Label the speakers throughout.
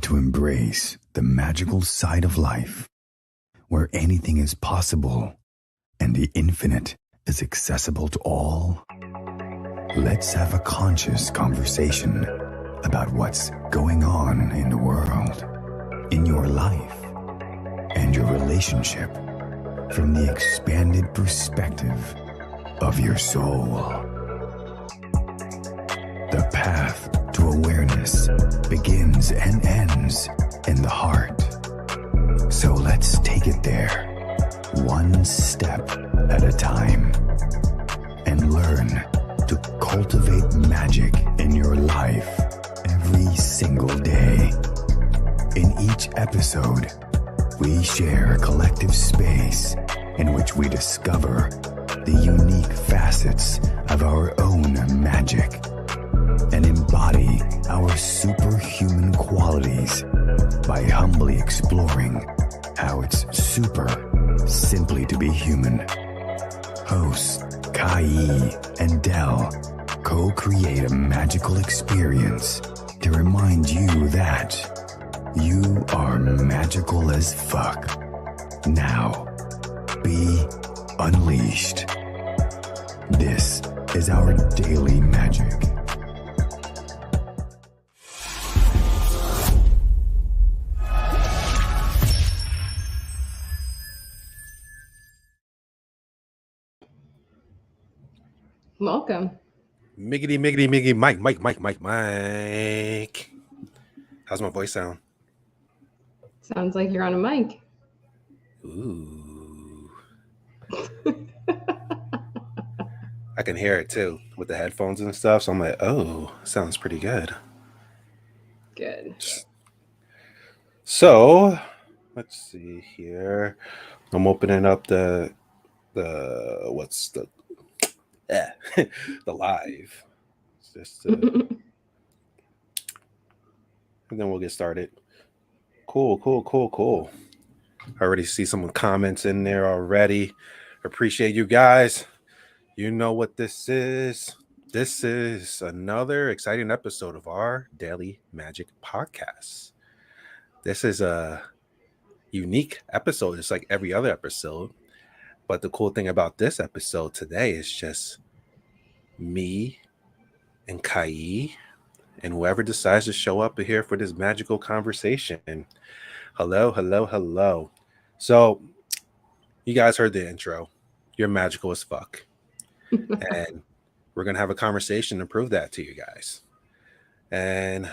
Speaker 1: to embrace the magical side of life, where anything is possible and the infinite is accessible to all? Let's have a conscious conversation about what's going on in the world, in your life, and your relationship from the expanded perspective of your soul. The path to awareness begins and ends in the heart. So let's take it there, one step at a time, and learn to cultivate magic in your life every single day. In each episode, we share a collective space in which we discover the unique facets of our own magic and embody our superhuman qualities by humbly exploring how it's super simply to be human. Hosts Kai and Dell co-create a magical experience to remind you that you are magical as fuck. Now, be unleashed. This is our daily magic.
Speaker 2: Welcome.
Speaker 3: Miggity, miggity, miggity, Mike. How's my voice sound?
Speaker 2: Sounds like you're on a mic.
Speaker 3: Ooh. I can hear it too with the headphones and stuff. So I'm like, oh, sounds pretty good.
Speaker 2: Good.
Speaker 3: So let's see here. I'm opening up the live. It's just and then we'll get started. Cool. I already see some comments in there already. Appreciate you guys. You know what this is. This is another exciting episode of our Daily Magic Podcast. This is a unique episode. It's like every other episode. But the cool thing about this episode today is just me and Kai and whoever decides to show up here for this magical conversation. Hello. So you guys heard the intro. You're magical as fuck. And we're going to have a conversation to prove that to you guys. And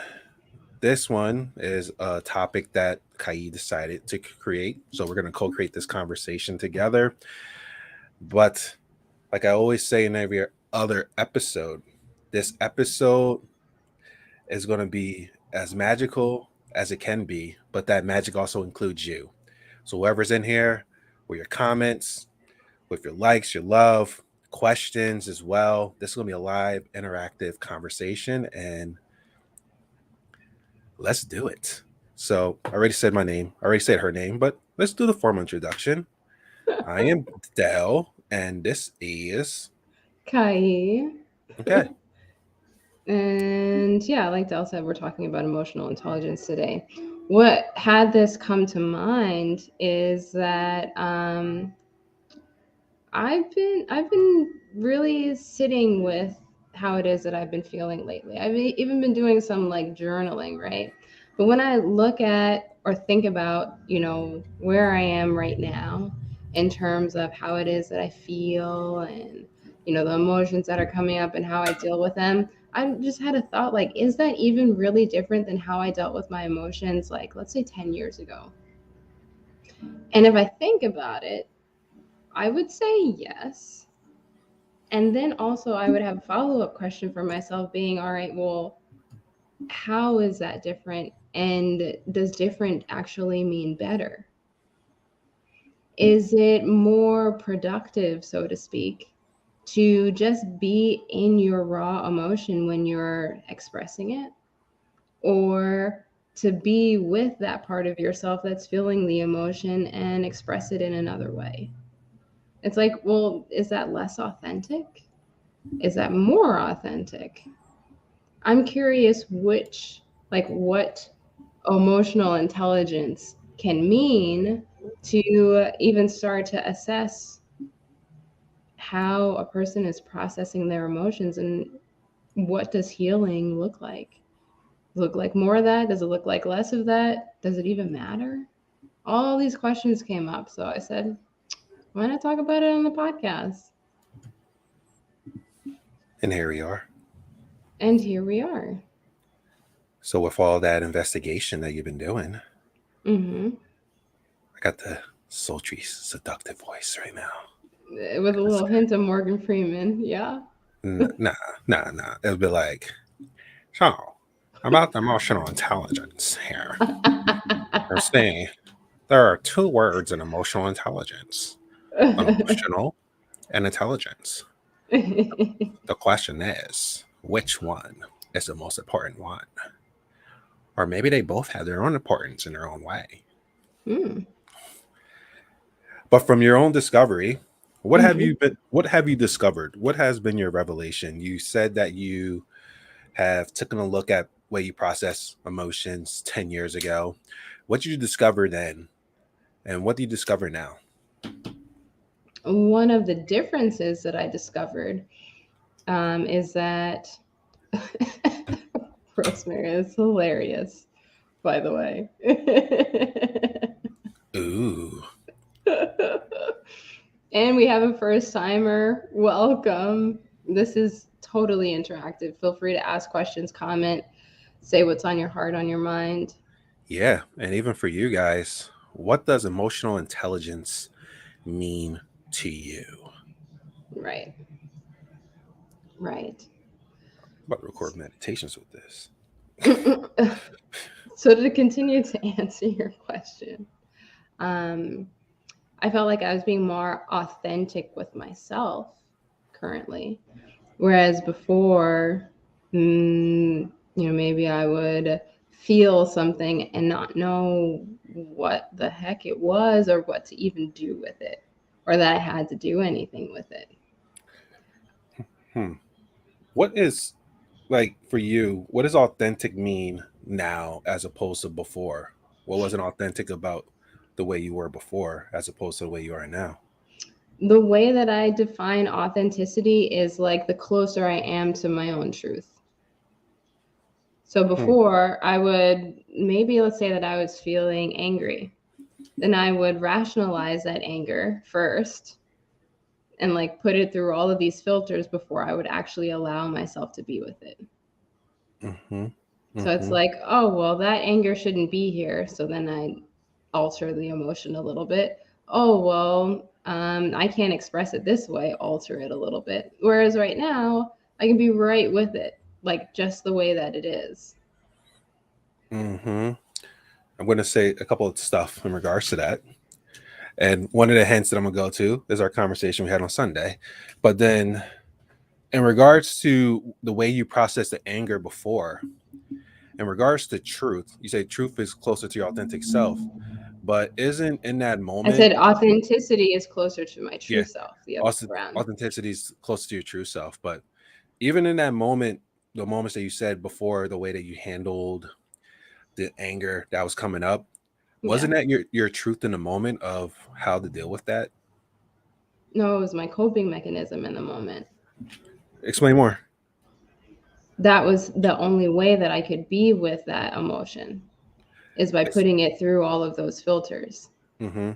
Speaker 3: this one is a topic that Kai decided to create. So we're going to co-create this conversation together. But like I always say in every other episode, this episode is going to be as magical as it can be, but that magic also includes you. So whoever's in here with your comments, with your likes, your love, questions as well, this is going to be a live interactive conversation, and let's do it. So I already said my name. I already said her name, but let's do the formal introduction. I am Dell, and this is
Speaker 2: Kai.
Speaker 3: Okay.
Speaker 2: And yeah, like Dell said, we're talking about emotional intelligence today. What had this come to mind is that I've been really sitting with how it is that I've been feeling lately. I've even been doing some like journaling, right? But when I look at or think about, where I am right now in terms of how it is that I feel and, the emotions that are coming up and how I deal with them, I just had a thought like, is that even really different than how I dealt with my emotions, like, let's say 10 years ago? And if I think about it, I would say yes. And then also I would have a follow-up question for myself being, all right, well, how is that different? And does different actually mean better? Is it more productive, so to speak, to just be in your raw emotion when you're expressing it? Or to be with that part of yourself that's feeling the emotion and express it in another way? It's like, well, is that less authentic? Is that more authentic? I'm curious what emotional intelligence can mean to even start to assess how a person is processing their emotions and what does healing look like? Does it look like more of that? Does it look like less of that? Does it even matter? All these questions came up. So I said, why not talk about it on the podcast?
Speaker 3: And here we are.
Speaker 2: And here we are.
Speaker 3: So with all that investigation that you've been doing,
Speaker 2: Mm-hmm.
Speaker 3: I got the sultry, seductive voice right now.
Speaker 2: With a little hint of Morgan Freeman. Yeah.
Speaker 3: Nah. It'll be like, so about the emotional intelligence here. They're saying there are two words in emotional intelligence: emotional and intelligence. The question is, which one is the most important one? Or maybe they both have their own importance in their own way.
Speaker 2: Mm.
Speaker 3: But from your own discovery, what have
Speaker 2: Mm-hmm.
Speaker 3: you been? What have you discovered? What has been your revelation? You said that you have taken a look at way you process emotions 10 years ago. What did you discover then? And what do you discover now?
Speaker 2: One of the differences that I discovered is that Rosemary is hilarious, by the way.
Speaker 3: Ooh.
Speaker 2: And we have a first timer. Welcome. This is totally interactive. Feel free to ask questions, comment, say what's on your heart, on your mind.
Speaker 3: Yeah. And even for you guys, what does emotional intelligence mean to you?
Speaker 2: Right. Right.
Speaker 3: I'm about to record meditations with this.
Speaker 2: So to continue to answer your question, I felt like I was being more authentic with myself currently. Whereas before, maybe I would feel something and not know what the heck it was or what to even do with it or that I had to do anything with it.
Speaker 3: What is, like, for you, what does authentic mean now as opposed to before? What wasn't authentic about the way you were before as opposed to the way you are now?
Speaker 2: The way that I define authenticity is like the closer I am to my own truth. So before, I would maybe, let's say that I was feeling angry. Then I would rationalize that anger first and like put it through all of these filters before I would actually allow myself to be with it.
Speaker 3: Mm-hmm.
Speaker 2: So it's
Speaker 3: Mm-hmm.
Speaker 2: like, oh, well, that anger shouldn't be here. So then I alter the emotion a little bit. Oh, well, I can't express it this way, alter it a little bit. Whereas right now, I can be right with it, like just the way that it is.
Speaker 3: Mm-hmm. I'm going to say a couple of stuff in regards to that. And one of the hints that I'm going to go to is our conversation we had on Sunday. But then in regards to the way you process the anger before, in regards to truth, you say truth is closer to your authentic self, but isn't in that
Speaker 2: I
Speaker 3: moment,
Speaker 2: said authenticity is closer to my
Speaker 3: yeah,
Speaker 2: true self, the other way around.
Speaker 3: authenticity is closer to your true self. But even in that moment, the moments that you said before, the way that you handled the anger that was coming up,
Speaker 2: Yeah.
Speaker 3: wasn't that your truth in the moment of how to deal with that?
Speaker 2: No, it was my coping mechanism in the moment.
Speaker 3: Explain more.
Speaker 2: That was the only way that I could be with that emotion is by
Speaker 3: Yes.
Speaker 2: putting it through all of those filters.
Speaker 3: Mm-hmm.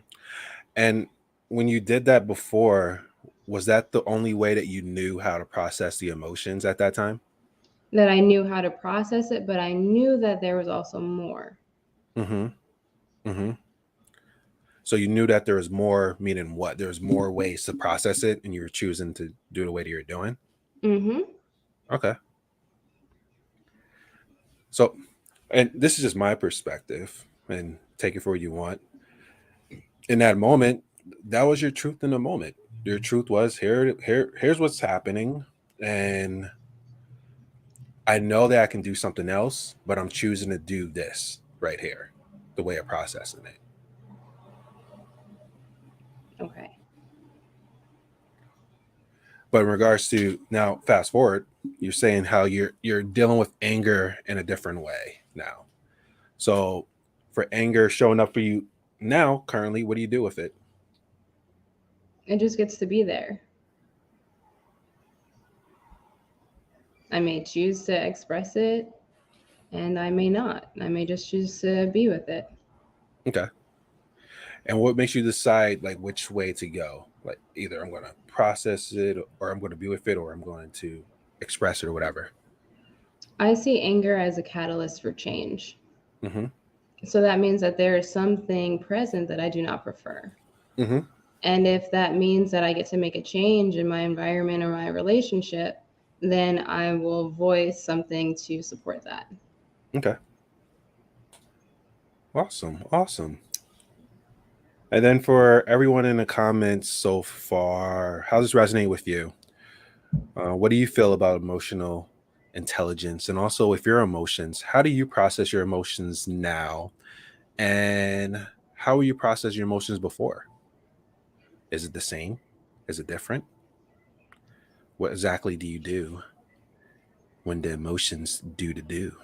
Speaker 3: And when you did that before, was that the only way that you knew how to process the emotions at that time?
Speaker 2: That I knew how to process it, but I knew that there was also more.
Speaker 3: Mm-hmm. Mm-hmm. So you knew that there was more, meaning what? There was more ways to process it, and you were choosing to do it the way that you're doing.
Speaker 2: Mm-hmm.
Speaker 3: Okay. So, and this is just my perspective, and take it for what you want. In that moment, that was your truth in the moment. Your truth was here's what's happening, and I know that I can do something else, but I'm choosing to do this right here, the way of processing it.
Speaker 2: Okay.
Speaker 3: But in regards to now, fast forward, you're saying how you're dealing with anger in a different way now. So for anger showing up for you now, currently, what do you do with it?
Speaker 2: It just gets to be there. I may choose to express it, and I may not. I may just choose to be with it.
Speaker 3: Okay. And what makes you decide like which way to go? Like either I'm going to process it or I'm going to be with it or I'm going to express it or whatever.
Speaker 2: I see anger as a catalyst for change.
Speaker 3: Mm-hmm.
Speaker 2: So that means that there is something present that I do not prefer.
Speaker 3: Mm-hmm.
Speaker 2: And if that means that I get to make a change in my environment or my relationship, then I will voice something to support that.
Speaker 3: Okay. Awesome. Awesome. And then for everyone in the comments so far, how does this resonate with you? What do you feel about emotional intelligence? And also, with your emotions, how do you process your emotions now? And how will you process your emotions before? Is it the same? Is it different? What exactly do you do when the emotions do to do?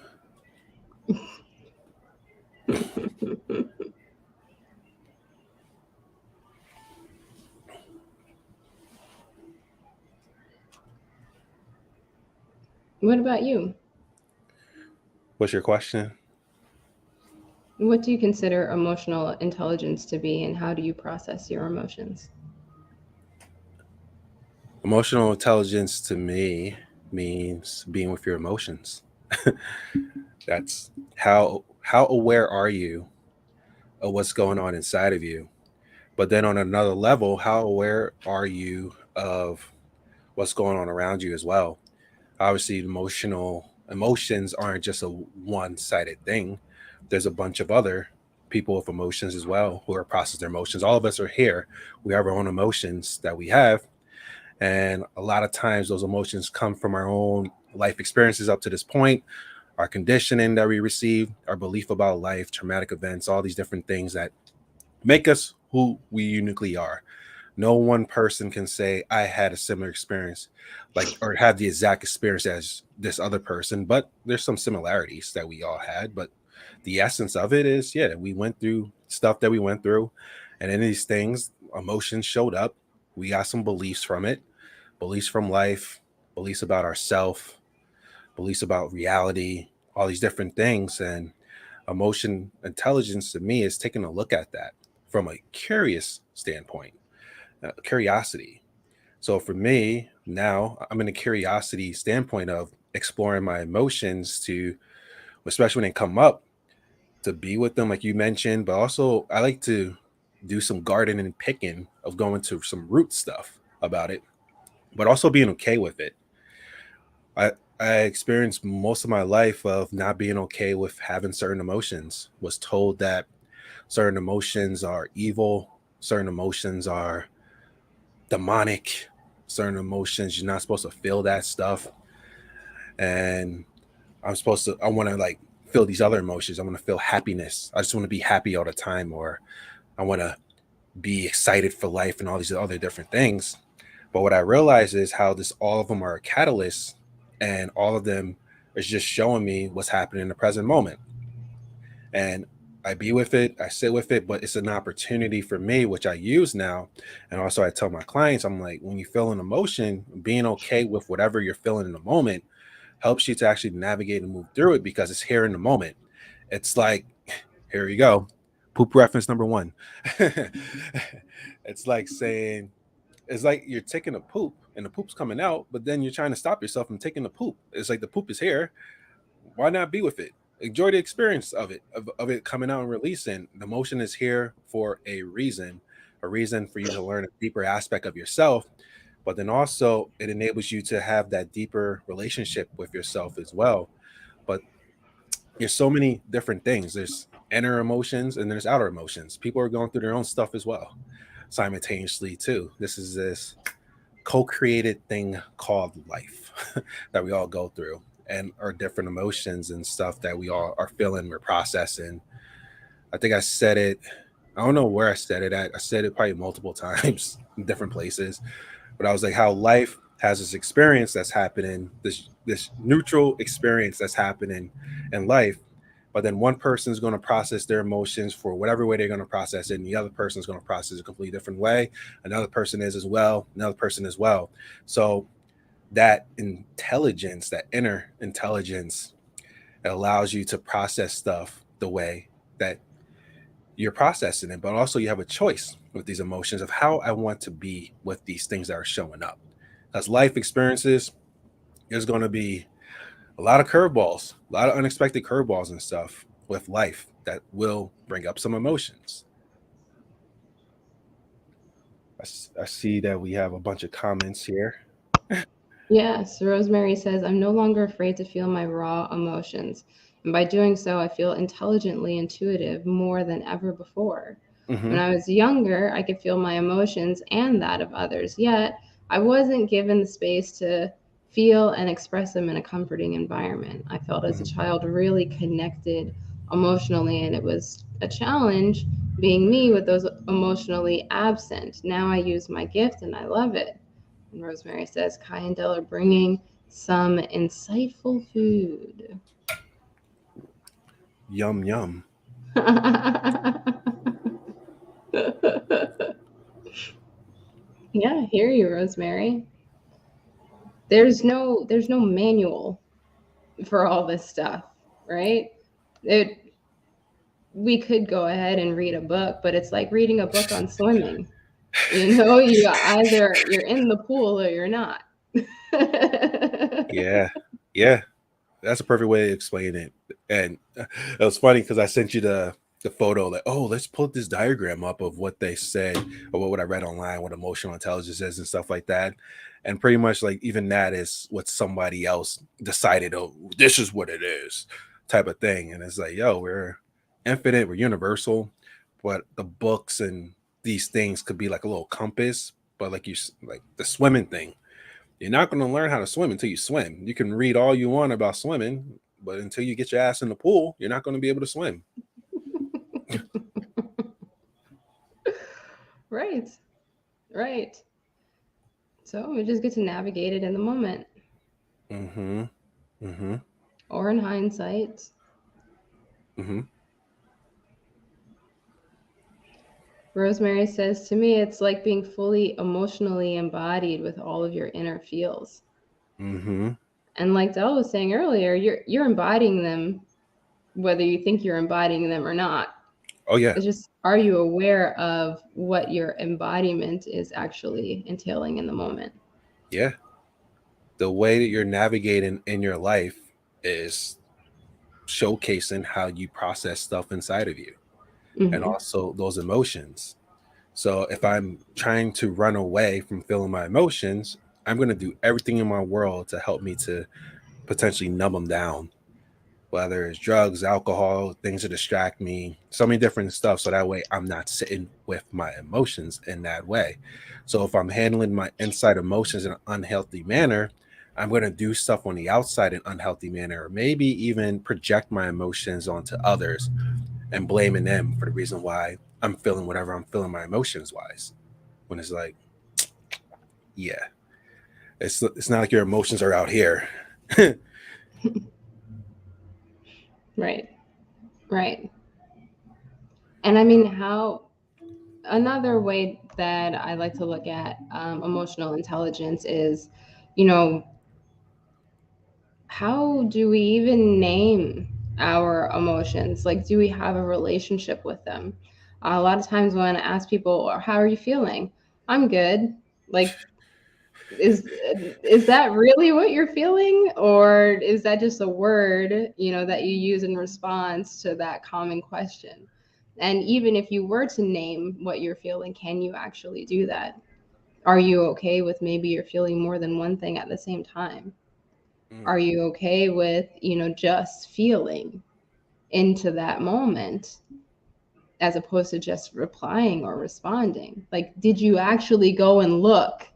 Speaker 2: What about you?
Speaker 3: What's your question?
Speaker 2: What do you consider emotional intelligence to be, and how do you process your emotions?
Speaker 3: Emotional intelligence to me means being with your emotions. That's how aware are you of what's going on inside of you? But then on another level, how aware are you of what's going on around you as well? Obviously, emotions aren't just a one-sided thing. There's a bunch of other people with emotions as well who are processing their emotions. All of us are here. We have our own emotions that we have. And a lot of times those emotions come from our own life experiences up to this point, our conditioning that we received, our belief about life, traumatic events, all these different things that make us who we uniquely are. No one person can say I had a similar experience, like or have the exact experience as this other person, but there's some similarities that we all had. But the essence of it is, yeah, we went through stuff that we went through, and in these things, emotions showed up. We got some beliefs from it, beliefs from life, beliefs about ourselves, beliefs about reality, all these different things. And emotion intelligence to me is taking a look at that from a curious standpoint, curiosity. So for me, now I'm in a curiosity standpoint of exploring my emotions to, especially when they come up, to be with them, like you mentioned, but also I like to do some gardening and picking of going to some root stuff about it, but also being okay with it. I I experienced most of my life of not being okay with having certain emotions. Was told that certain emotions are evil, certain emotions are demonic, certain emotions you're not supposed to feel that stuff, and I want to like feel these other emotions. I want to feel happiness. I just want to be happy all the time, or I want to be excited for life and all these other different things. But what I realize is how this all of them are a catalyst, and all of them is just showing me what's happening in the present moment. And I be with it, I sit with it, but it's an opportunity for me, which I use now. And also, I tell my clients, I'm like, when you feel an emotion, being okay with whatever you're feeling in the moment helps you to actually navigate and move through it because it's here in the moment. It's like, here you go, poop reference number one. It's like saying, it's like you're taking a poop and the poop's coming out, but then you're trying to stop yourself from taking the poop. It's like the poop is here. Why not be with it? Enjoy the experience of it, of it coming out and releasing. The emotion is here for a reason for you to learn a deeper aspect of yourself. But then also it enables you to have that deeper relationship with yourself as well. But there's so many different things. There's inner emotions and there's outer emotions. People are going through their own stuff as well, simultaneously too. This is this co-created thing called life that we all go through, and our different emotions and stuff that we all are feeling, we're processing. I think I said it, I don't know where I said it at. I said it probably multiple times in different places, but I was like how life has this experience that's happening, this neutral experience that's happening in life, but then one person is going to process their emotions for whatever way they're going to process it, and the other person is going to process it a completely different way. Another person is as well, another person as well. So that intelligence, that inner intelligence, it allows you to process stuff the way that you're processing it, but also you have a choice with these emotions of how I want to be with these things that are showing up. As life experiences, there's going to be a lot of curveballs, a lot of unexpected curveballs and stuff with life that will bring up some emotions. I see that we have a bunch of comments here.
Speaker 2: Yes, Rosemary says, I'm no longer afraid to feel my raw emotions. And by doing so, I feel intelligently intuitive more than ever before. When
Speaker 3: Mm-hmm.
Speaker 2: I was younger, I could feel my emotions and that of others, yet I wasn't given the space to feel and express them in a comforting environment. I felt as a
Speaker 3: Mm-hmm.
Speaker 2: child really connected emotionally, and it was a challenge being me with those emotionally absent. Now I use my gift and I love it. And Rosemary says, Kai and Dell are bringing some insightful food.
Speaker 3: Yum yum.
Speaker 2: Yeah, I hear you, Rosemary. There's no manual for all this stuff, right? It We could go ahead and read a book, but it's like reading a book on swimming. You either you're in the pool or you're not.
Speaker 3: Yeah, yeah. That's a perfect way to explain it. And it was funny because I sent you the photo, like, oh, let's pull this diagram up of what they said or what I read online, what emotional intelligence is and stuff like that. And pretty much like even that is what somebody else decided, oh, this is what it is, type of thing. And it's like, yo, we're infinite, we're universal, but the books and these things could be like a little compass, but like the swimming thing, you're not going to learn how to swim until you swim. You can read all you want about swimming, but until you get your ass in the pool, you're not going to be able to swim.
Speaker 2: Right, right. So we just get to navigate it in the moment
Speaker 3: Mm-hmm. Mm-hmm.
Speaker 2: or in hindsight.
Speaker 3: Mm-hmm.
Speaker 2: Rosemary says, to me, it's like being fully emotionally embodied with all of your inner feels.
Speaker 3: Mm-hmm.
Speaker 2: And like Dell was saying earlier, you're embodying them whether you think you're embodying them or not.
Speaker 3: Oh yeah.
Speaker 2: It's just, are you aware of what your embodiment is actually entailing in the moment?
Speaker 3: Yeah. The way that you're navigating in your life is showcasing how you process stuff inside of you and
Speaker 2: Mm-hmm.
Speaker 3: also those emotions. So if I'm trying to run away from feeling my emotions, I'm going to do everything in my world to help me to potentially numb them down, whether it's drugs, alcohol, things to distract me, so many different stuff. So that way I'm not sitting with my emotions in that way. So if I'm handling my inside emotions in an unhealthy manner, I'm going to do stuff on the outside in an unhealthy manner, or maybe even project my emotions onto others and blaming them for the reason why I'm feeling whatever I'm feeling my emotions wise. When it's like, yeah, it's not like your emotions are out here.
Speaker 2: Right, right. And I mean, how another way that I like to look at emotional intelligence is, you know, how do we even name our emotions? Like, do we have a relationship with them? A lot of times when I ask people, how are you feeling? I'm good. Like, is is that really what you're feeling, or is that just a word, that you use in response to that common question? And even if you were to name what you're feeling, can you actually do that? Are you okay with maybe you're feeling more than one thing at the same time?
Speaker 3: Mm,
Speaker 2: Are you okay with, just feeling into that moment as opposed to just replying or responding? Like, did you actually go and look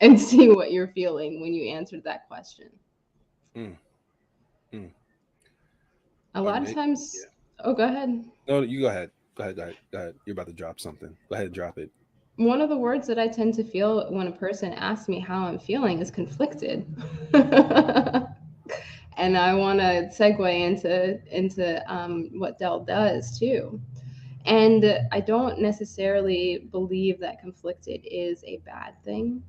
Speaker 2: and see what you're feeling when you answered that question?
Speaker 3: mm, mm.
Speaker 2: A
Speaker 3: Or
Speaker 2: lot of
Speaker 3: maybe,
Speaker 2: times, oh, go ahead.
Speaker 3: no, you go ahead. Go ahead. Go ahead. Go ahead. You're about to drop something. Go ahead and drop it.
Speaker 2: One of the words that I tend to feel when a person asks me how I'm feeling is conflicted. and I want to segue into what Dell does too. And I don't necessarily believe that conflicted is a bad thing,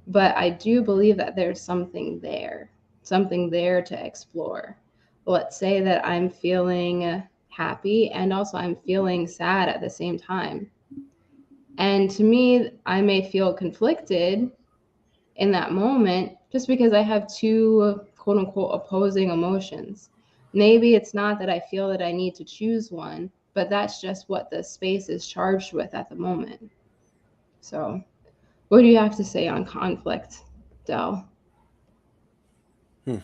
Speaker 2: but I do believe that there's something there to explore. Let's say that I'm feeling happy and also I'm feeling sad at the same time. And to me, I may feel conflicted in that moment just because I have two quote unquote opposing emotions. Maybe it's not that I feel that I need to choose one, but that's just what the space is charged with at the moment. So, what do you have to say on conflict, Dell?
Speaker 3: Hmm.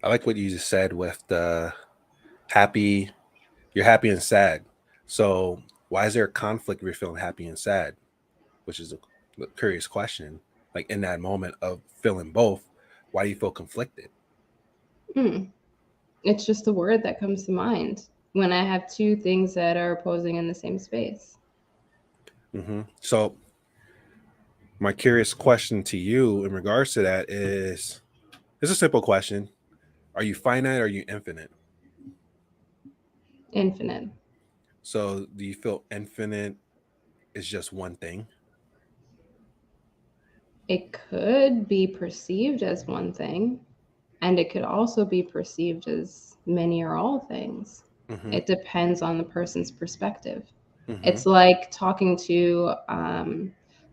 Speaker 3: I like what you just said with the happy, you're happy and sad. So why is there a conflict if you're feeling happy and sad? Which is a curious question. Like in that moment of feeling both, why do you feel conflicted?
Speaker 2: Hmm. It's just the word that comes to mind when I have two things that are opposing in the same space.
Speaker 3: So my curious question to you in regards to that is, it's a simple question. Are you finite or are you infinite?
Speaker 2: Infinite.
Speaker 3: So do you feel infinite is just one thing?
Speaker 2: It could be perceived as one thing, and it could also be perceived as many or all things.
Speaker 3: Mm-hmm.
Speaker 2: It depends on the person's perspective.
Speaker 3: Mm-hmm.
Speaker 2: It's like talking to,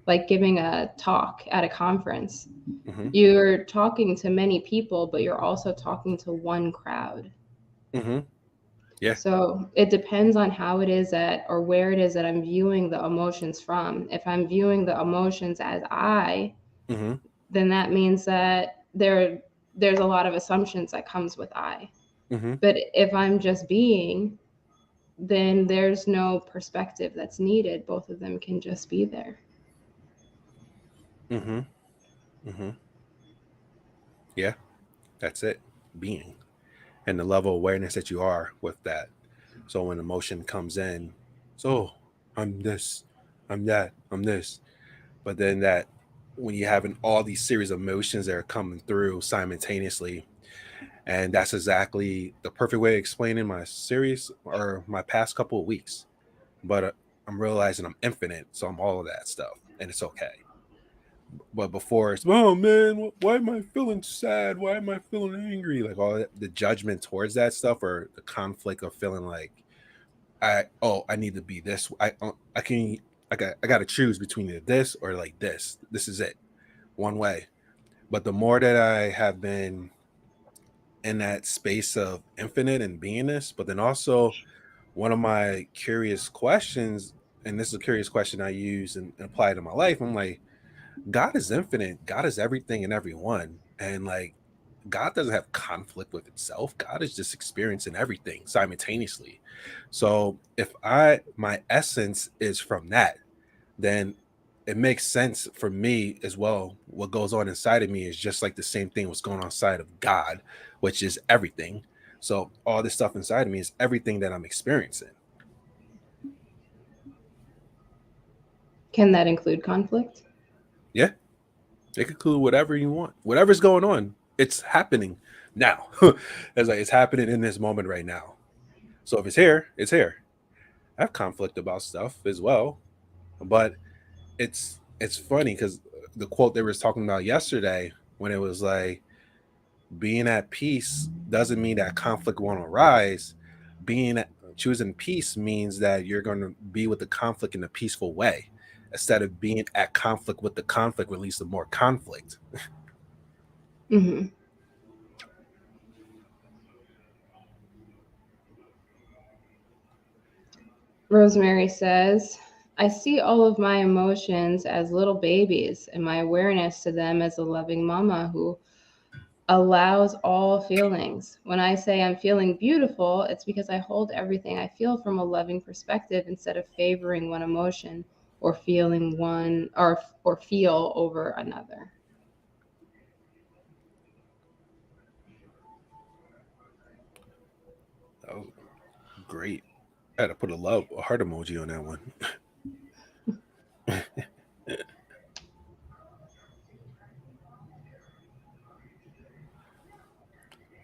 Speaker 2: like giving a talk at a conference.
Speaker 3: Mm-hmm.
Speaker 2: You're talking to many people, but you're also talking to one crowd.
Speaker 3: Mm-hmm. Yeah.
Speaker 2: So it depends on how it is that, or where it is that I'm viewing the emotions from. If I'm viewing the emotions as I,
Speaker 3: Mm-hmm.
Speaker 2: then that means that there's a lot of assumptions that comes with I.
Speaker 3: Mm-hmm.
Speaker 2: But if I'm just being, then there's no perspective that's needed. Both of them can just be there.
Speaker 3: Mm-hmm. Mm-hmm. Yeah. That's it. Being. And the level of awareness that you are with that. So when emotion comes in, so I'm this, I'm that, I'm this. But then that when you're having all these series of emotions that are coming through simultaneously, and that's exactly the perfect way of explaining my series or my past couple of weeks. But I'm realizing I'm infinite, so I'm all of that stuff, and it's okay. But before it's, oh man, why am I feeling sad? Why am I feeling angry? Like all that, the judgment towards that stuff, or the conflict of feeling like I need to be this. I got to choose between either this or like this. This is it, one way. But the more that I have been in that space of infinite and beingness, but then also one of my curious questions, and this is a curious question I use and apply to my life. I'm like, God is infinite. God is everything and everyone. And like, God doesn't have conflict with itself. God is just experiencing everything simultaneously. So if my essence is from that, then it makes sense for me as well. What goes on inside of me is just like the same thing what's going on inside of God, which is everything. So all this stuff inside of me is everything that I'm experiencing.
Speaker 2: Can that include conflict?
Speaker 3: Yeah, it could include whatever you want. Whatever's going on, it's happening now. It's like it's happening in this moment right now. So if it's here, it's here. I have conflict about stuff as well, but it's funny because the quote they were talking about yesterday when it was like being at peace doesn't mean that conflict won't arise. Choosing peace means that you're going to be with the conflict in a peaceful way instead of being at conflict with the conflict, release the more conflict.
Speaker 2: Mm-hmm. Rosemary says, I see all of my emotions as little babies and my awareness to them as a loving mama who allows all feelings. When I say I'm feeling beautiful, it's because I hold everything I feel from a loving perspective instead of favoring one emotion or feeling one or feel over another.
Speaker 3: That was great. I had to put a heart emoji on that one.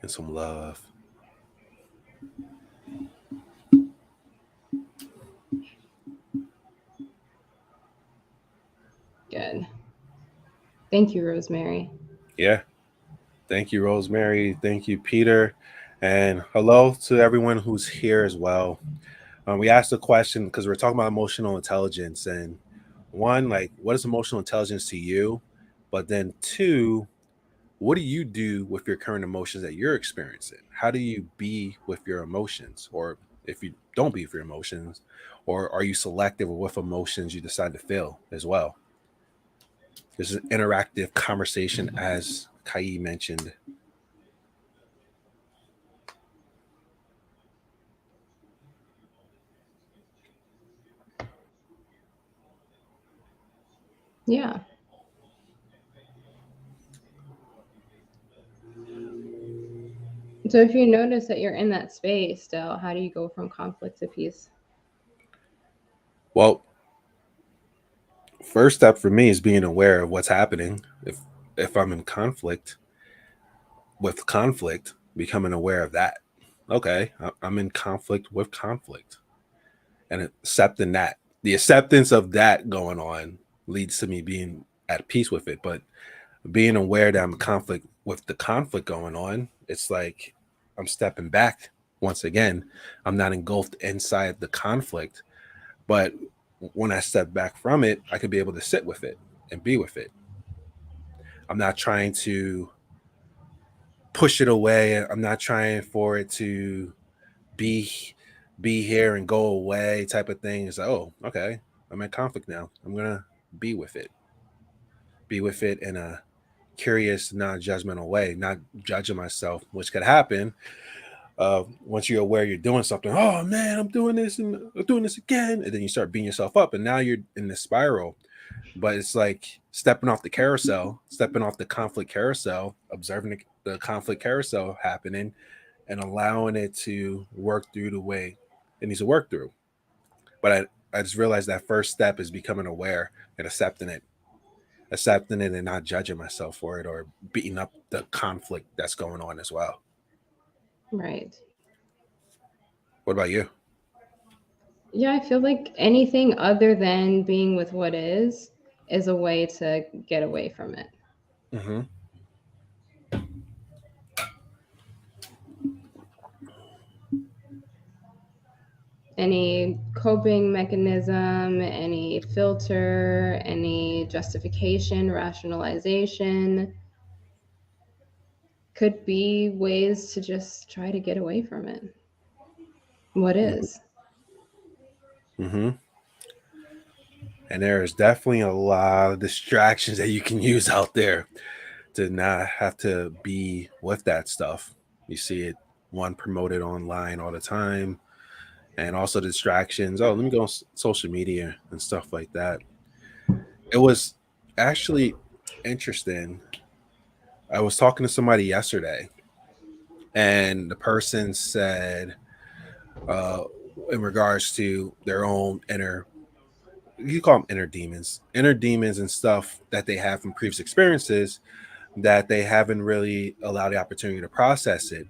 Speaker 3: and some love.
Speaker 2: Good. Thank you, Rosemary.
Speaker 3: Yeah. Thank you, Rosemary. Thank you, Peter. And hello to everyone who's here as well. We asked a question because we're talking about emotional intelligence. And one, like, what is emotional intelligence to you? But then two, what do you do with your current emotions that you're experiencing? How do you be with your emotions? Or if you don't be with your emotions, or are you selective with what emotions you decide to feel as well? There's an interactive conversation, as Kai mentioned.
Speaker 2: Yeah. So if you notice that you're in that space still, how do you go from conflict to peace?
Speaker 3: Well, first step for me is being aware of what's happening. If I'm in conflict with conflict, becoming aware of that. Okay, I'm in conflict with conflict, and accepting that. The acceptance of that going on leads to me being at peace with it. But being aware that I'm in conflict with the conflict going on, it's like I'm stepping back once again. I'm not engulfed inside the conflict, but when I step back from it, I could be able to sit with it and be with it. I'm not trying to push it away. I'm not trying for it to be be here and go away type of thing. It's like, oh, okay, I'm in conflict now. I'm gonna be with it. Be with it in a curious, non-judgmental way, not judging myself, which could happen. Once you're aware you're doing something, oh man, I'm doing this and I'm doing this again, and then you start beating yourself up, and now you're in this spiral. But it's like stepping off the carousel, stepping off the conflict carousel, observing the conflict carousel happening, and allowing it to work through the way it needs to work through. But I just realized that first step is becoming aware and accepting it and not judging myself for it or beating up the conflict that's going on as well.
Speaker 2: Right.
Speaker 3: What about you?
Speaker 2: Yeah, I feel like anything other than being with what is a way to get away from it.
Speaker 3: Mm-hmm.
Speaker 2: Any coping mechanism, any filter, any justification, rationalization could be ways to just try to get away from it. What is?
Speaker 3: Mm-hmm. And there is definitely a lot of distractions that you can use out there to not have to be with that stuff. You see it one promoted online all the time, and also distractions. Oh, let me go on social media and stuff like that. It was actually interesting. I was talking to somebody yesterday, and the person said, uh, in regards to their own inner, you call them inner demons and stuff that they have from previous experiences that they haven't really allowed the opportunity to process it.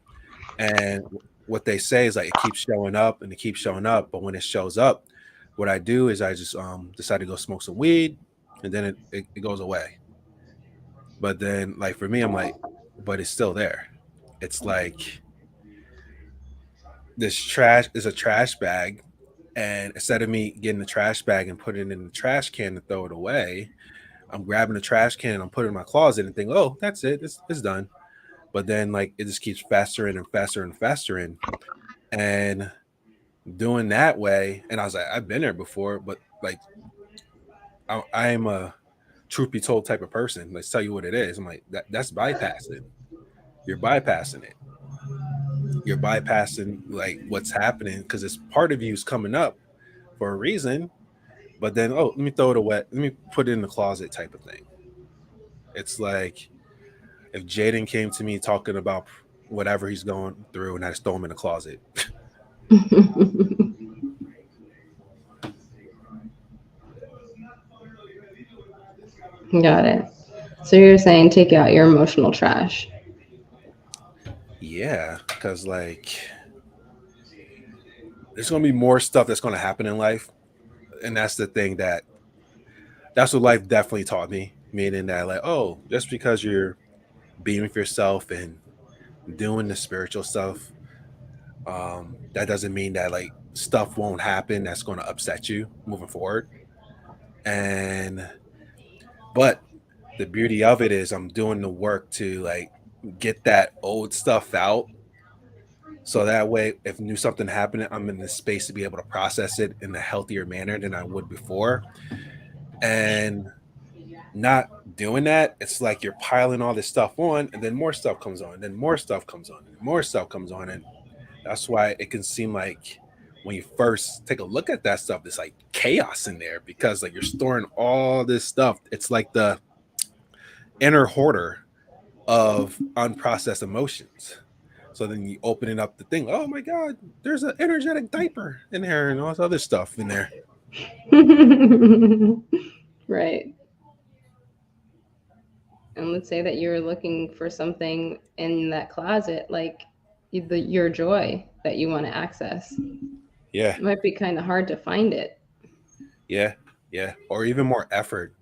Speaker 3: And what they say is like it keeps showing up and it keeps showing up, but when it shows up, what I do is I just decide to go smoke some weed, and then it goes away. But then like for me, I'm like, but it's still there. It's like this trash is a trash bag, and instead of me getting the trash bag and putting it in the trash can and throw it away, I'm grabbing the trash can and I'm putting it in my closet and think, oh, that's it, it's done. But then like it just keeps festering and festering and festering, and doing that way. And I was like, I've been there before, but like I am a truth be told type of person. Let's tell you what it is. I'm like that's bypassing. You're bypassing it. You're bypassing like what's happening because it's part of you is coming up for a reason. But then, oh, let me throw it away. Let me put it in the closet type of thing. It's like if Jaden came to me talking about whatever he's going through and I just throw him in the closet.
Speaker 2: Got it. So you're saying take out your emotional trash.
Speaker 3: Yeah, because like there's gonna be more stuff that's gonna happen in life, and that's the thing that's what life definitely taught me. Meaning that like, oh, just because you're being with yourself and doing the spiritual stuff, that doesn't mean that like stuff won't happen that's going to upset you moving forward. And but the beauty of it is I'm doing the work to like get that old stuff out. So that way, if new something happening, I'm in the space to be able to process it in a healthier manner than I would before. And not doing that, it's like you're piling all this stuff on, and then more stuff comes on, and then more stuff comes on, and more stuff comes on. And that's why it can seem like when you first take a look at that stuff, there's like chaos in there because like you're storing all this stuff. It's like the inner hoarder of unprocessed emotions. So then you open it up the thing. Oh my God, there's an energetic diaper in there and all this other stuff in there.
Speaker 2: Right. And let's say that you're looking for something in that closet, like your joy that you want to access.
Speaker 3: Yeah,
Speaker 2: It might be kind of hard to find it.
Speaker 3: yeah, yeah. Or even more effort,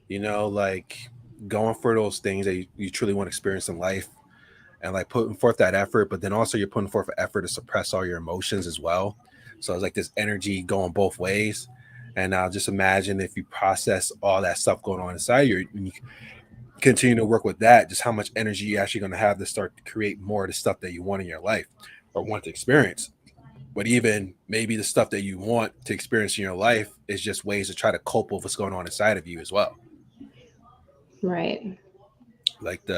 Speaker 3: like going for those things that you truly want to experience in life and like putting forth that effort, but then also you're putting forth an effort to suppress all your emotions as well. So it's like this energy going both ways. And now just imagine if you process all that stuff going on inside you, and you continue to work with that, just how much energy you're actually going to have to start to create more of the stuff that you want in your life or want to experience. But even maybe the stuff that you want to experience in your life is just ways to try to cope with what's going on inside of you as well.
Speaker 2: Right.
Speaker 3: Like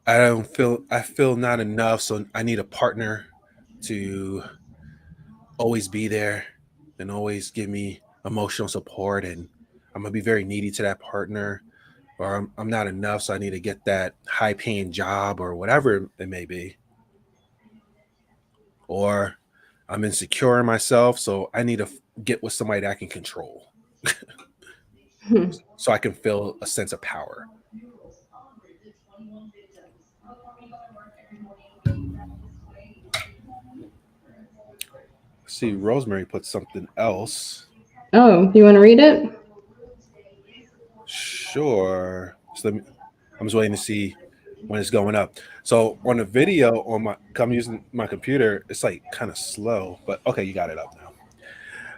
Speaker 3: I feel not enough, so I need a partner to always be there and always give me emotional support, and I'm gonna be very needy to that partner. Or I'm not enough, so I need to get that high paying job or whatever it may be. Or I'm insecure in myself, so I need to get with somebody that I can control so I can feel a sense of power. See, Rosemary put something else.
Speaker 2: Oh, you want to read it?
Speaker 3: Sure. I'm just waiting to see when it's going up. So on the video on I'm using my computer, it's like kind of slow, but okay, you got it up now.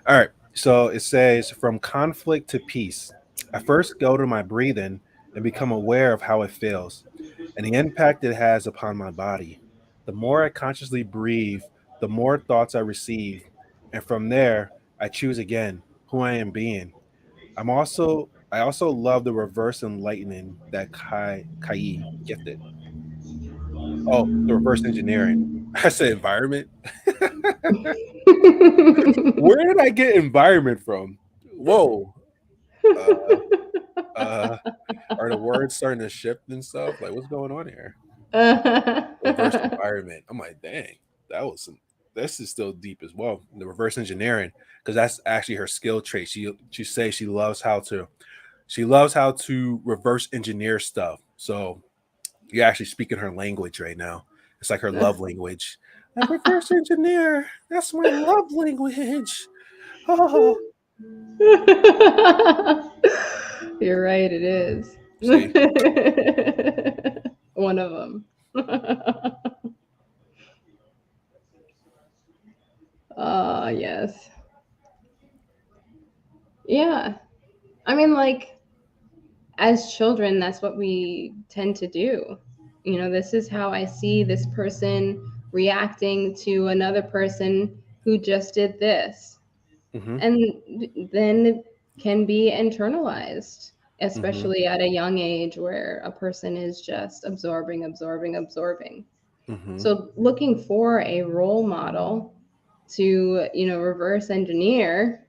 Speaker 3: All right. So it says from conflict to peace. I first go to my breathing and become aware of how it feels and the impact it has upon my body. The more I consciously breathe, the more thoughts I receive. And from there, I choose again who I am being. I also love the reverse enlightening that Kai gifted. Oh, the reverse engineering. I said environment. Where did I get environment from? Whoa. Uh uh are the words starting to shift and stuff? Like what's going on here? Reverse environment. I'm like, dang, that was some this is still deep as well. The reverse engineering, because that's actually her skill trait. She says she loves how to reverse engineer stuff. So you're actually speaking her language right now. It's like her love language. I reverse engineer. That's my love language. Oh,
Speaker 2: You're right, it is.
Speaker 3: see,
Speaker 2: One of them. Yes. Yeah. I mean, like, as children, that's what we tend to do. This is how I see this person reacting to another person who just did this.
Speaker 3: mm-hmm,
Speaker 2: And then it can be internalized,
Speaker 3: mm-hmm,
Speaker 2: especially at a young age where a person is just absorbing, absorbing, absorbing.
Speaker 3: mm-hmm,
Speaker 2: So looking for a role model to, reverse engineer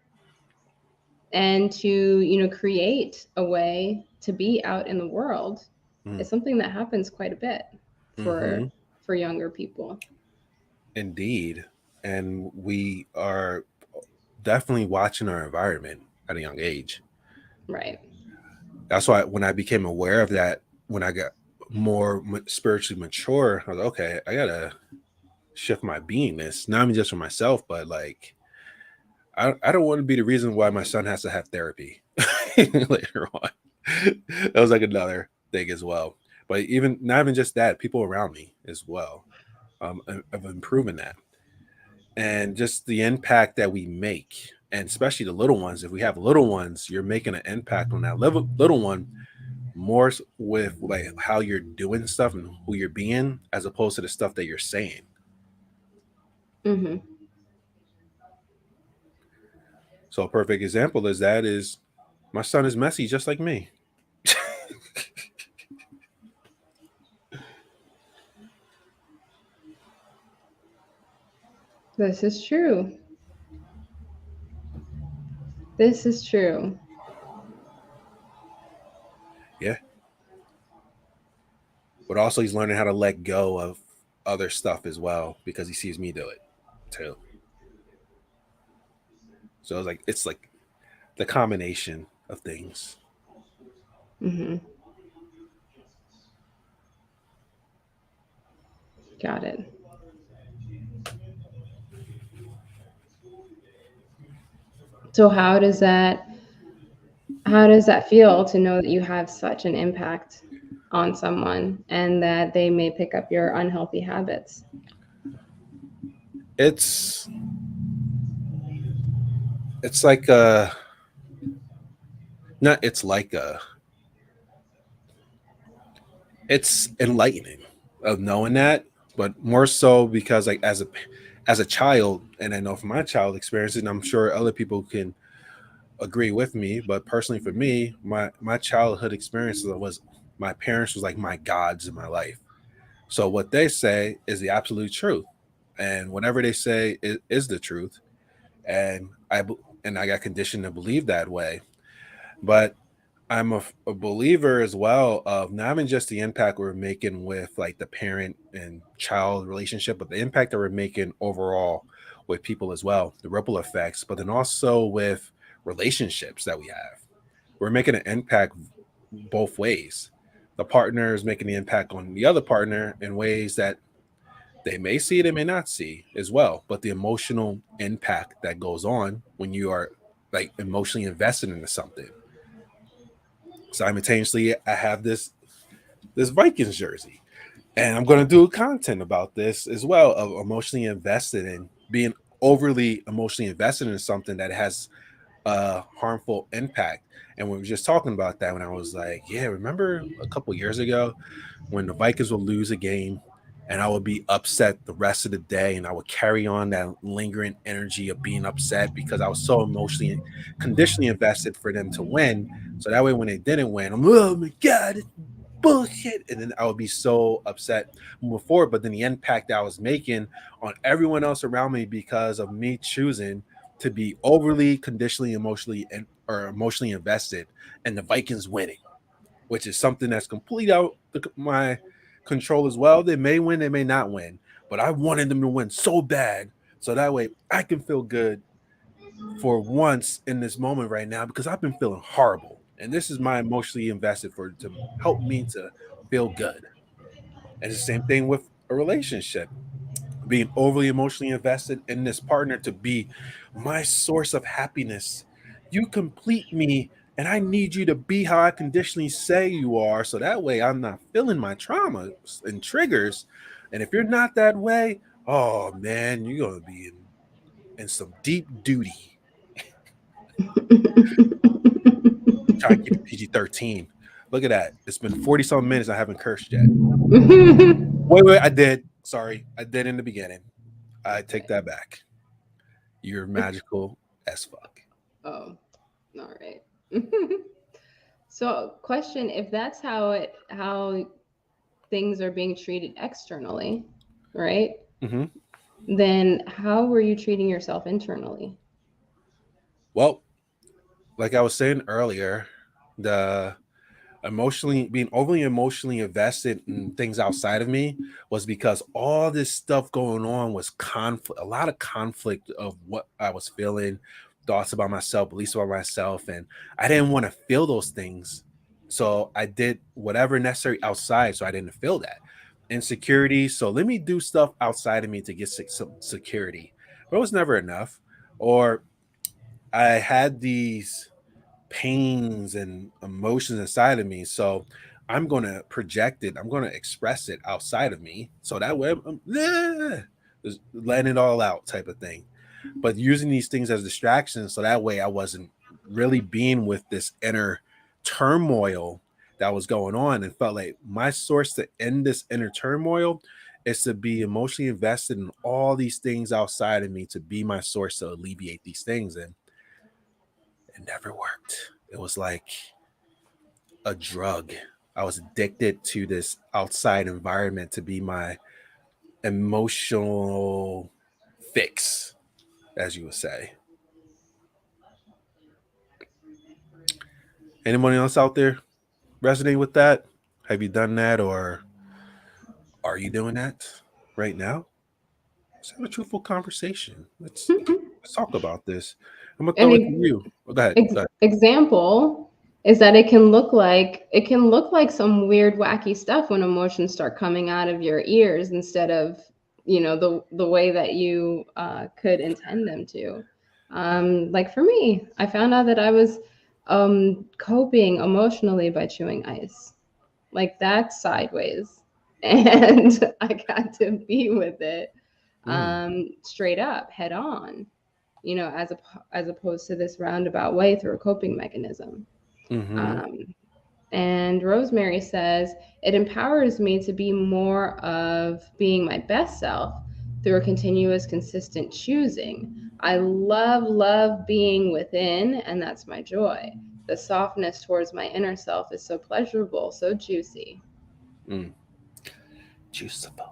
Speaker 2: and to, create a way to be out in the world is something that happens quite a bit
Speaker 3: mm-hmm.
Speaker 2: for younger people.
Speaker 3: Indeed, and we are definitely watching our environment at a young age.
Speaker 2: Right.
Speaker 3: That's why when I became aware of that, when I got more spiritually mature, I was like, okay, I gotta shift my beingness, not even just for myself, but like I don't want to be the reason why my son has to have therapy later on. That was like another thing as well. But even not even just that, people around me as well, of improving that, and just the impact that we make, and especially the little ones. If we have little ones, you're making an impact on that little one more with like how you're doing stuff and who you're being, as opposed to the stuff that you're saying.
Speaker 2: Mm-hmm.
Speaker 3: So a perfect example is that is my son is messy just like me.
Speaker 2: This is true. This is true.
Speaker 3: Yeah. But also he's learning how to let go of other stuff as well because he sees me do it too. So it's like the combination of things.
Speaker 2: Mm-hmm. Got it. So how does that feel to know that you have such an impact on someone and that they may pick up your unhealthy habits?
Speaker 3: It's it's like a not it's like a it's enlightening of knowing that, but more so because like as a child, and I know from my child experiences, and I'm sure other people can agree with me, but personally for me, my childhood experiences was my parents was like my gods in my life. So what they say is the absolute truth, and whatever they say is the truth, and I got conditioned to believe that way. But I'm a believer as well of not even just the impact we're making with like the parent and child relationship, but the impact that we're making overall with people as well, the ripple effects, but then also with relationships that we have. We're making an impact both ways. The partner is making the impact on the other partner in ways that they may see, they may not see as well. But the emotional impact that goes on when you are like emotionally invested into something. Simultaneously, I have this Vikings jersey, and I'm going to do content about this as well of emotionally invested in being overly emotionally invested in something that has a harmful impact. And we were just talking about that when I was like, yeah, remember a couple years ago when the Vikings would lose a game and I would be upset the rest of the day, and I would carry on that lingering energy of being upset because I was so emotionally conditionally invested for them to win. So that way when they didn't win, I'm, oh my god, it's bullshit, and then I would be so upset moving forward. But then the impact that I was making on everyone else around me because of me choosing to be overly conditionally emotionally and or emotionally invested and the Vikings winning, which is something that's completely out my control as well. They may win, they may not win, but I wanted them to win so bad, so that way I can feel good for once in this moment right now because I've been feeling horrible, and this is my emotionally invested for to help me to feel good. And it's the same thing with a relationship, being overly emotionally invested in this partner to be my source of happiness. You complete me, and I need you to be how I conditionally say you are. So that way I'm not feeling my traumas and triggers. And if you're not that way, oh man, you're going to be in some deep duty. Try to keep it PG-13. Look at that. It's been 40 some minutes. I haven't cursed yet. Wait, I did. Sorry. I did in the beginning. I take that back. You're magical as fuck.
Speaker 2: Oh, all right. So, question: if that's how things are being treated externally, right?
Speaker 3: Mm-hmm.
Speaker 2: Then how were you treating yourself internally?
Speaker 3: Well, like I was saying earlier, the emotionally being overly emotionally invested in things outside of me was because all this stuff going on was conflict, a lot of conflict of what I was feeling, thoughts about myself, beliefs about myself, and I didn't want to feel those things. So I did whatever necessary outside so I didn't feel that insecurity. So let me do stuff outside of me to get some security. But it was never enough. Or I had these pains and emotions inside of me. So I'm going to project it. I'm going to express it outside of me. So that way just letting it all out type of thing. But using these things as distractions. So that way I wasn't really being with this inner turmoil that was going on, and felt like my source to end this inner turmoil is to be emotionally invested in all these things outside of me to be my source to alleviate these things. And it never worked. It was like a drug. I was addicted to this outside environment to be my emotional fix, as you would say. Anyone else out there resonate with that? Have you done that, or are you doing that right now? Let's have a truthful conversation. Let's talk about this. I'm gonna
Speaker 2: An
Speaker 3: throw it to you. Oh, go ahead. Go ahead.
Speaker 2: example is that it can look like some weird wacky stuff when emotions start coming out of your ears instead of, you know, the way that you could intend them to. Like for me, I found out that I was coping emotionally by chewing ice. Like that's sideways. And I got to be with it
Speaker 3: Mm,
Speaker 2: straight up, head on, you know, as opposed to this roundabout way through a coping mechanism.
Speaker 3: mm-hmm.
Speaker 2: Um, and Rosemary says, it empowers me to be more of being my best self through a continuous, consistent choosing. I love being within, and that's my joy. The softness towards my inner self is so pleasurable, so juicy.
Speaker 3: Mm. Juiceable.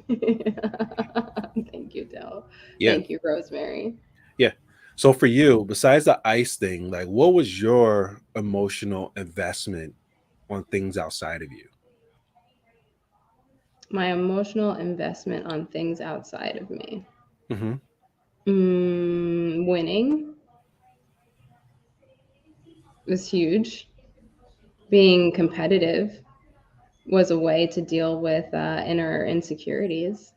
Speaker 2: Thank you, Dell.
Speaker 3: Yeah.
Speaker 2: Thank you, Rosemary.
Speaker 3: Yeah. So for you, besides the ice thing, like what was your emotional investment on things outside of you?
Speaker 2: My emotional investment on things outside of me.
Speaker 3: Mm-hmm.
Speaker 2: Winning was huge. Being competitive was a way to deal with inner insecurities.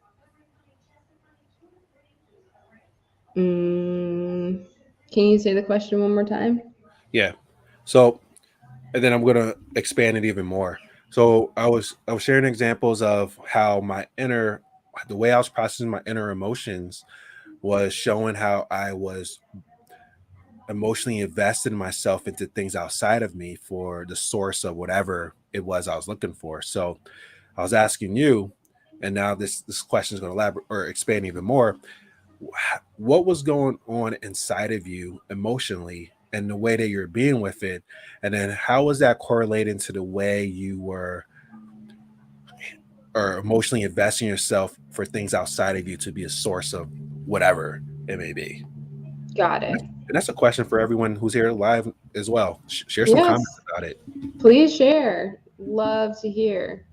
Speaker 2: Mm, can you say the question one more time?
Speaker 3: Yeah. So, and then I'm gonna expand it even more. So I was sharing examples of how the way I was processing my inner emotions was showing how I was emotionally invested myself into things outside of me for the source of whatever it was I was looking for. So I was asking you, and now this question is going to elaborate or expand even more. What was going on inside of you emotionally and the way that you're being with it, and then how was that correlating to the way you were or emotionally investing yourself for things outside of you to be a source of whatever it may be?
Speaker 2: Got it.
Speaker 3: And that's a question for everyone who's here live as well. Share some comments
Speaker 2: Yes,
Speaker 3: about it.
Speaker 2: please share. Love to hear.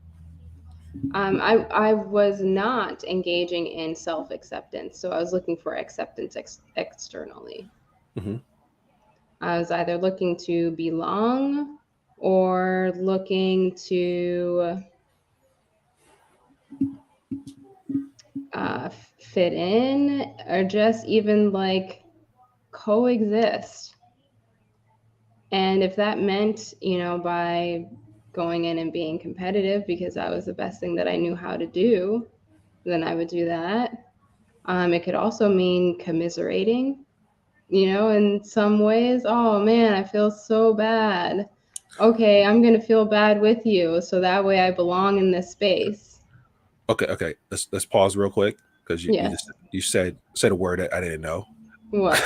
Speaker 2: I was not engaging in self acceptance, so I was looking for acceptance externally.
Speaker 3: Mm-hmm.
Speaker 2: I was either looking to belong or looking to fit in or just even like coexist. And if that meant, you know, by going in and being competitive because that was the best thing that I knew how to do, then I would do that. It could also mean commiserating, you know, in some ways. Oh man, I feel so bad. Okay, I'm going to feel bad with you so that way I belong in this space.
Speaker 3: Okay. Let's pause real quick because
Speaker 2: Yes.
Speaker 3: you said a word that I didn't know.
Speaker 2: What?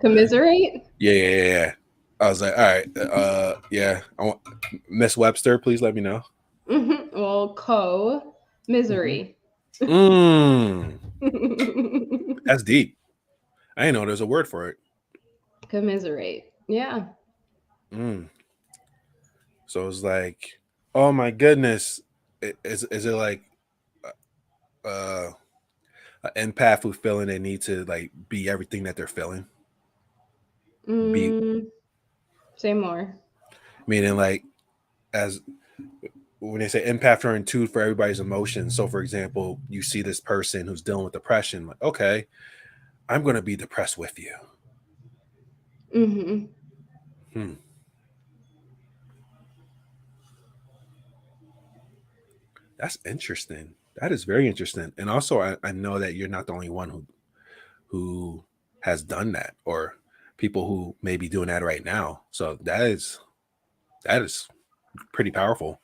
Speaker 2: Commiserate?
Speaker 3: Yeah. I was like, all right, yeah. Miss Webster, please let me know.
Speaker 2: Well,
Speaker 3: Mm-hmm.
Speaker 2: misery.
Speaker 3: Mm, that's deep. I didn't know there's a word for it.
Speaker 2: Commiserate. Yeah.
Speaker 3: Mm. So it's like, oh my goodness, is it like uh an empath who feeling they need to like be everything that they're feeling? Be
Speaker 2: Mm, say more.
Speaker 3: meaning like as when they say empath are in tune for everybody's emotions. So, for example, you see this person who's dealing with depression, like, okay, I'm going to be depressed with you.
Speaker 2: Mm-hmm.
Speaker 3: Hmm. That's interesting. That is very interesting. And also, I know that you're not the only one who has done that, or people who may be doing that right now. So that is pretty powerful.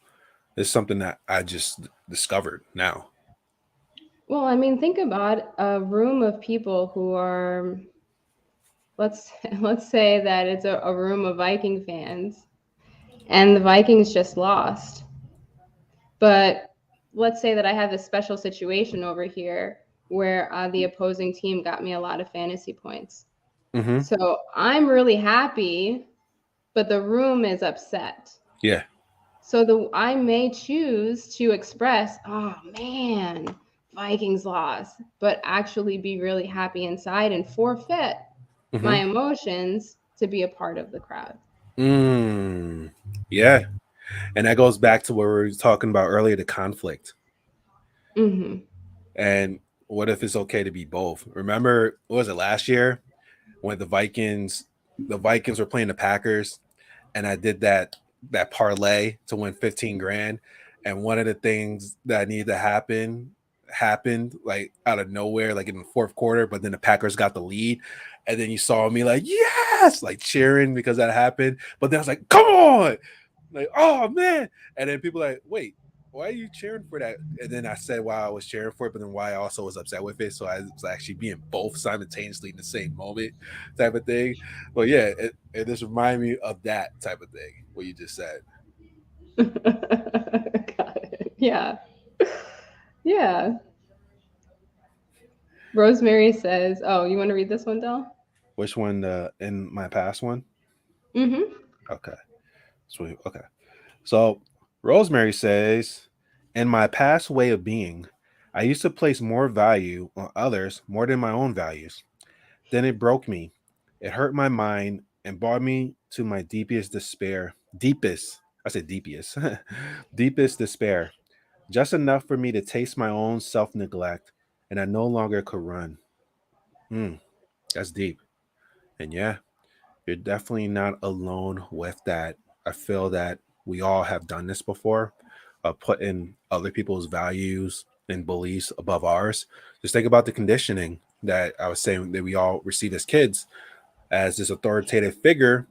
Speaker 3: It's something that I just discovered now.
Speaker 2: Well, I mean, think about a room of people who are, let's let's say that it's a room of Viking fans, and the Vikings just lost. But let's say that I have this special situation over here where the opposing team got me a lot of fantasy points.
Speaker 3: Mm-hmm.
Speaker 2: So I'm really happy, but the room is upset.
Speaker 3: Yeah.
Speaker 2: So I may choose to express, oh man, Vikings lost, but actually be really happy inside and forfeit my
Speaker 3: Mm-hmm.
Speaker 2: emotions to be a part of the crowd.
Speaker 3: Mm. Yeah. And that goes back to what we were talking about earlier, the conflict.
Speaker 2: Mm-hmm.
Speaker 3: And what if it's okay to be both? Remember, what was it last year when the Vikings were playing the Packers, and I did that parlay to win 15 grand. And one of the things that needed to happen happened like out of nowhere, like in the fourth quarter, but then the Packers got the lead. And then you saw me like, yes, like cheering because that happened. But then I was like, come on, like, oh man. And then people like, wait, why are you cheering for that? And then I said why I was cheering for it, but then why I also was upset with it. So I was actually being both simultaneously in the same moment, type of thing. But yeah, it just reminded me of that type of thing, what you just said.
Speaker 2: Got it. Yeah. Yeah. Rosemary says, oh, you want to read this one, Del?
Speaker 3: Which one? In my past one?
Speaker 2: Mm-hmm.
Speaker 3: Okay. Sweet. Okay. So Rosemary says, in my past way of being, I used to place more value on others more than my own values. Then it broke me. It hurt my mind and brought me to my deepest despair. Deepest, I said deepest, deepest despair. Just enough for me to taste my own self neglect, and I no longer could run. Hmm, that's deep. And yeah, you're definitely not alone with that. I feel that we all have done this before, putting other people's values and beliefs above ours. Just think about the conditioning that I was saying that we all receive as kids, as this authoritative figure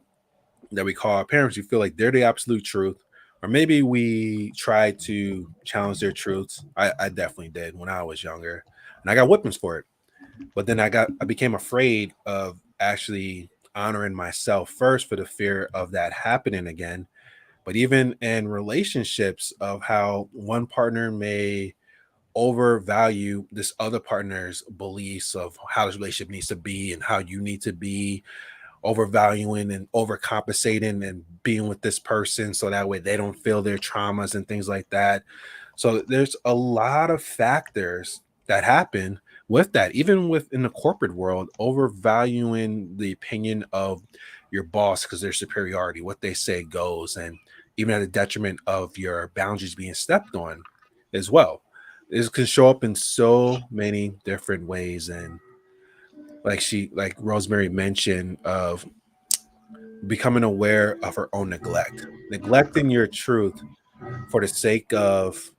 Speaker 3: that we call our parents. You feel like they're the absolute truth. Or maybe we try to challenge their truths. I definitely did when I was younger. And I got whippings for it. But then I became afraid of actually honoring myself first for the fear of that happening again. But even in relationships, of how one partner may overvalue this other partner's beliefs of how this relationship needs to be and how you need to be, overvaluing and overcompensating and being with this person so that way they don't feel their traumas and things like that. So there's a lot of factors that happen with that, even within the corporate world, overvaluing the opinion of your boss because their superiority, what they say goes, and even at the detriment of your boundaries being stepped on as well. This can show up in so many different ways. And like Rosemary mentioned, of becoming aware of her own neglect, neglecting your truth for the sake of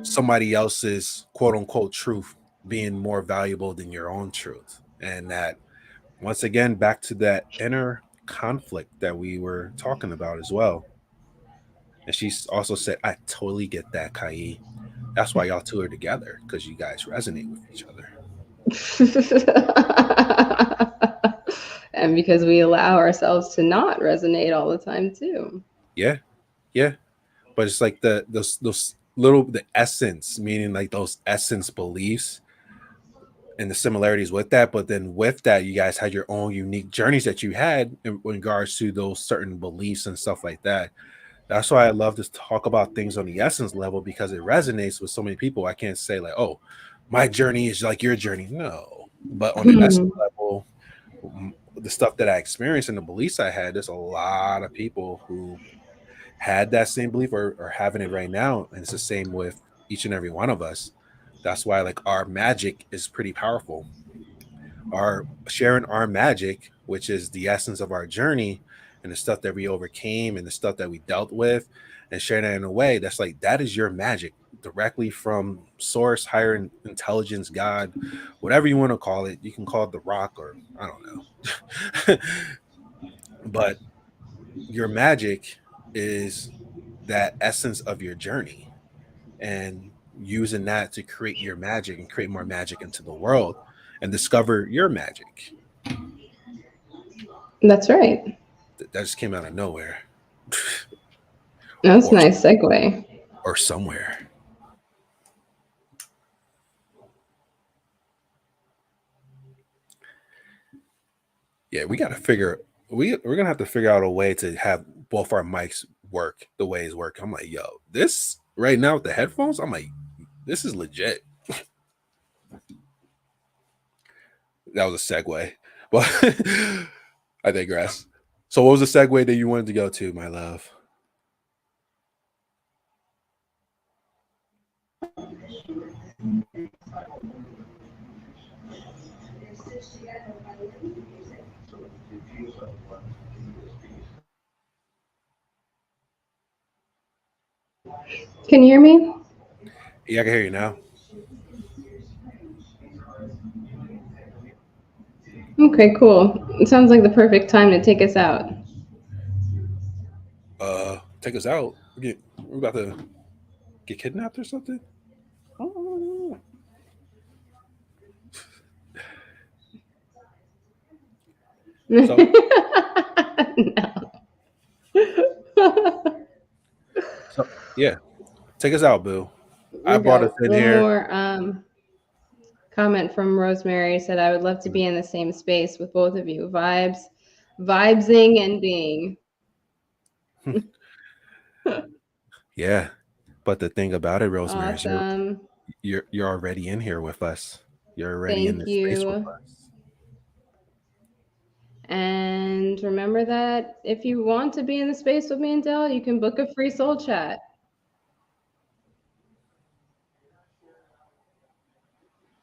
Speaker 3: somebody else's quote unquote truth being more valuable than your own truth. And that, once again, back to that inner conflict that we were talking about as well. And she also said, I totally get that, Kai. That's why y'all two are together, because you guys resonate with each other.
Speaker 2: And because we allow ourselves to not resonate all the time too.
Speaker 3: Yeah, yeah. But it's like those little the essence, meaning like those essence beliefs and the similarities with that. But then with that, you guys had your own unique journeys that you had in regards to those certain beliefs and stuff like that. That's why I love to talk about things on the essence level, because it resonates with so many people. I can't say like, oh, my journey is like your journey. No. But on the essence level, the stuff that I experienced and the beliefs I had, there's a lot of people who had that same belief or having it right now. And it's the same with each and every one of us. That's why like our magic is pretty powerful. Our sharing our magic, which is the essence of our journey and the stuff that we overcame and the stuff that we dealt with, and sharing it in a way that's like that is your magic directly from source, higher intelligence, God, whatever you want to call it. You can call it the rock or I don't know. But your magic is that essence of your journey, and using that to create your magic and create more magic into the world and discover your magic.
Speaker 2: That's right.
Speaker 3: That just came out of nowhere.
Speaker 2: That's a
Speaker 3: or
Speaker 2: nice segue.
Speaker 3: or somewhere. Yeah, we got to figure we're gonna have to figure out a way to have both our mics work the way it's working. I'm like, yo, this right now with the headphones, I'm like, this is legit. That was a segue, but I digress. So, what was the segue that you wanted to go to, my love?
Speaker 2: Can you hear me?
Speaker 3: Yeah, I can hear you now.
Speaker 2: Okay, cool. It sounds like the perfect time to take us out.
Speaker 3: Take us out. We're about to get kidnapped or something. Oh. So,
Speaker 2: No.
Speaker 3: so yeah, take us out, boo. I
Speaker 2: We
Speaker 3: brought us
Speaker 2: got
Speaker 3: in
Speaker 2: one
Speaker 3: here.
Speaker 2: more comment from Rosemary. Said, I would love to be in the same space with both of you. Vibesing and being.
Speaker 3: Yeah, but the thing about it, Rosemary, is
Speaker 2: Awesome.
Speaker 3: you're already in here with us. You're already in
Speaker 2: Thank
Speaker 3: this space with
Speaker 2: you.
Speaker 3: us.
Speaker 2: And remember that if you want to be in the space with me and Dell, you can book a free soul chat.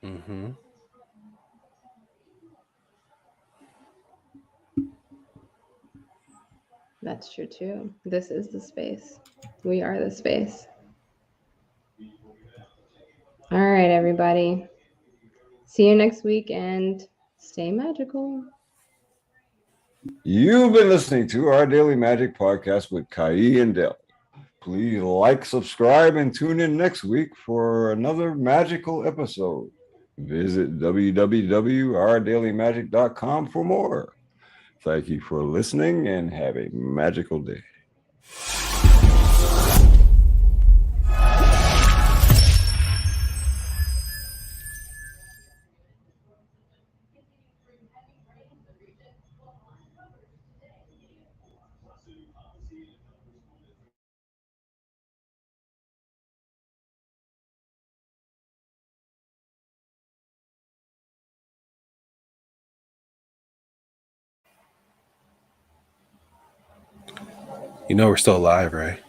Speaker 3: Mm-hmm.
Speaker 2: That's true too. This is the space. We are the space. All right, everybody. See you next week and stay magical.
Speaker 4: You've been listening to our Daily Magic Podcast with Kai and Dell. Please like, subscribe, and tune in next week for another magical episode. Visit www.ourdailymagic.com for more. Thank you for listening and have a magical day.
Speaker 3: You know we're still alive, right?